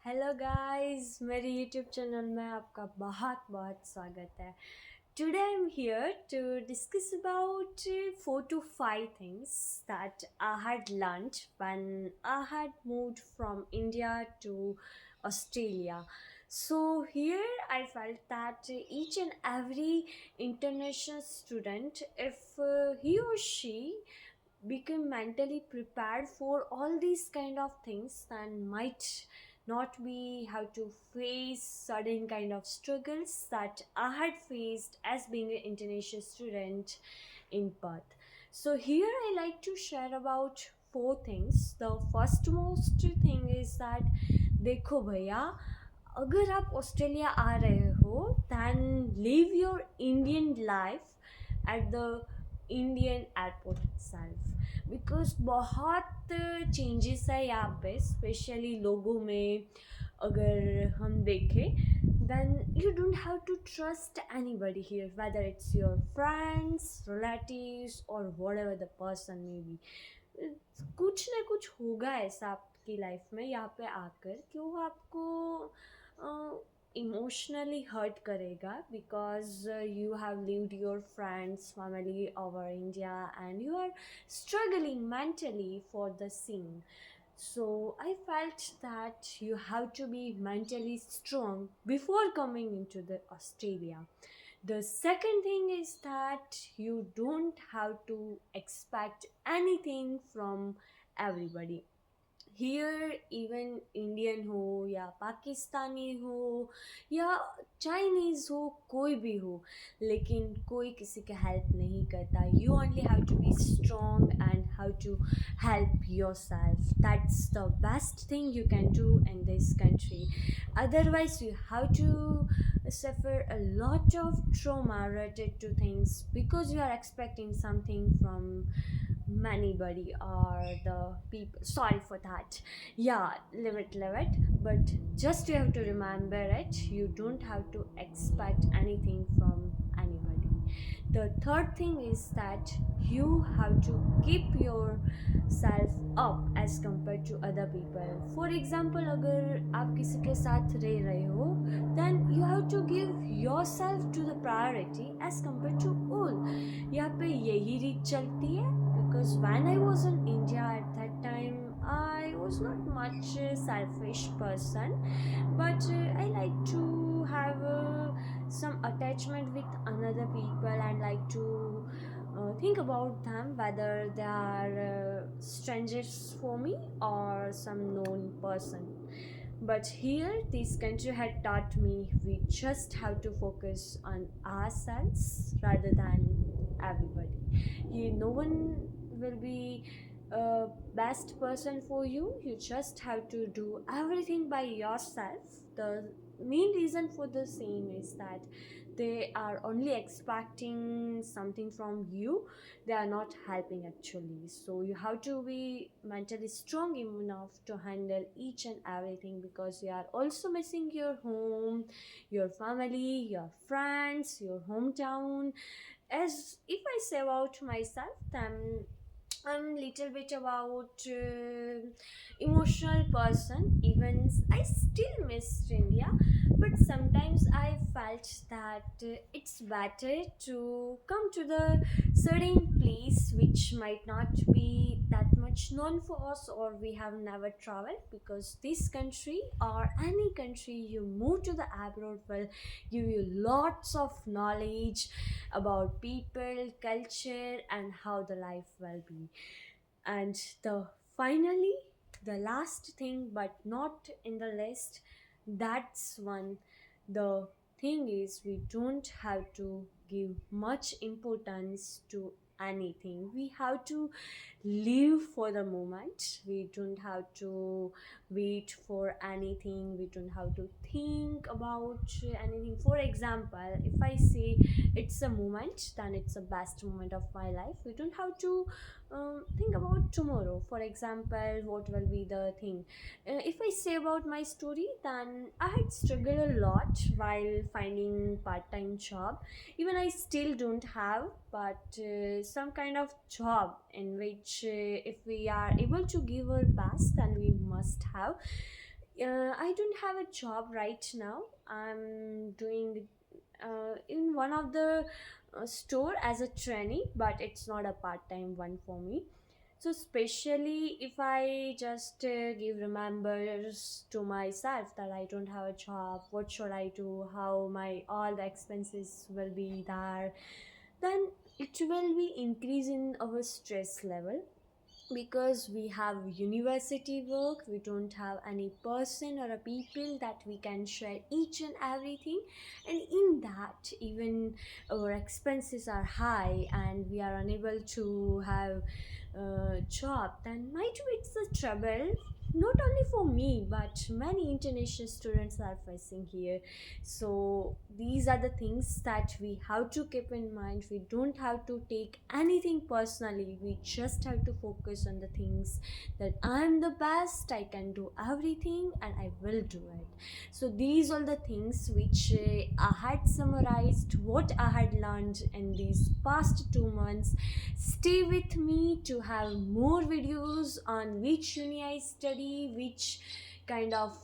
Hello guys, मेरे YouTube channel में आपका बहुत बहुत स्वागत है। Today I am here to discuss about 4 to 5 things that I had learned when I had moved from India to Australia. So here I felt that each and every international student, if he or she become mentally prepared for all these kind of things, then might not be how to face certain kind of struggles that I had faced as being an international student in Perth. So here I like to share about 4 things. The first most thing is that देखो भैया, अगर आप Australia आ रहे हो then live your Indian life at the Indian airport itself, because बहुत changes है यहाँ पे, स्पेशली लोगों में अगर हम देखें then you don't have to trust anybody here, whether it's your friends, relatives or whatever the person may be. कुछ ना कुछ होगा ऐसा आपकी लाइफ में यहाँ पे आकर कि वो आपको इमोशनली हर्ट करेगा, because you have lived your friends family over India and you are struggling mentally for the scene. So I felt that you have to be mentally strong before coming into the Australia. The second thing is that you don't have to expect anything from everybody. Here even Indian हो या पाकिस्तानी हो या Chinese हो, कोई भी हो, लेकिन कोई किसी का हेल्प नहीं करता. You only have to be strong and how to help yourself. That's the best thing you can do in this country. Otherwise you have to suffer a lot of trauma related to things because you are expecting something from anybody or the people. Sorry for that. Yeah, live it, but just you have to remember it, you don't have to expect anything from anybody. The third thing is that you have to keep yourself up as compared to other people. For example, अगर आप किसी के साथ रह रहे हो, then you have to give yourself to the priority as compared to all. यहाँ पे यही रीत चलती है, because when I was in India at that time, I was not much a selfish person, but I like to have some attachment with another people and like to think about them, whether they are strangers for me or some known person. But here, this country had taught me we just have to focus on ourselves rather than everybody. No one will be a best person for you. You just have to do everything by yourself. The main reason for the same is that they are only expecting something from you, they are not helping actually. So you have to be mentally strong enough to handle each and everything, because you are also missing your home, your family, your friends, your hometown. As if I say about myself, then I'm little bit about emotional person. Even I still miss India, but sometimes I felt that it's better to come to the certain place which might not be that much known for us or we have never traveled, because this country or any country you move to the abroad will give you lots of knowledge about people, culture, and how the life will be. And the finally, the last thing but not in the list, that's one. The thing is, we don't have to give much importance to anything. We have to live for the moment. We don't have to wait for anything. We don't have to think about anything. For example, if I say it's a moment, then it's the best moment of my life. We don't have to think about tomorrow. For example, what will be the thing. If I say about my story, then I had struggled a lot while finding part-time job. Even I still don't have, but some kind of job in which if we are able to give our best, then we must have. I don't have a job right now. I'm doing in one of the store as a trainee, but it's not a part-time one for me. So especially if I just give remembers to myself that I don't have a job, what should I do, how my all the expenses will be there, then it will be increase in our stress level, because we have university work, we don't have any person or a people that we can share each and everything, and in that even our expenses are high and we are unable to have a job, then might be it's a trouble, not only for me but many international students are facing here. So these are the things that we have to keep in mind. We don't have to take anything personally, we just have to focus on the things that I'm the best, I can do everything and I will do it. So these are the things which I had summarized what I had learned in these past 2 months. Stay with me to have more videos on which uni I study, which kind of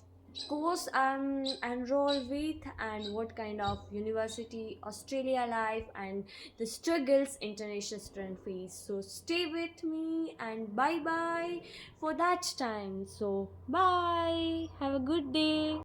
course I'm enrolled with, and what kind of university Australia life and the struggles international student face. So stay with me and bye bye for that time. So bye, have a good day.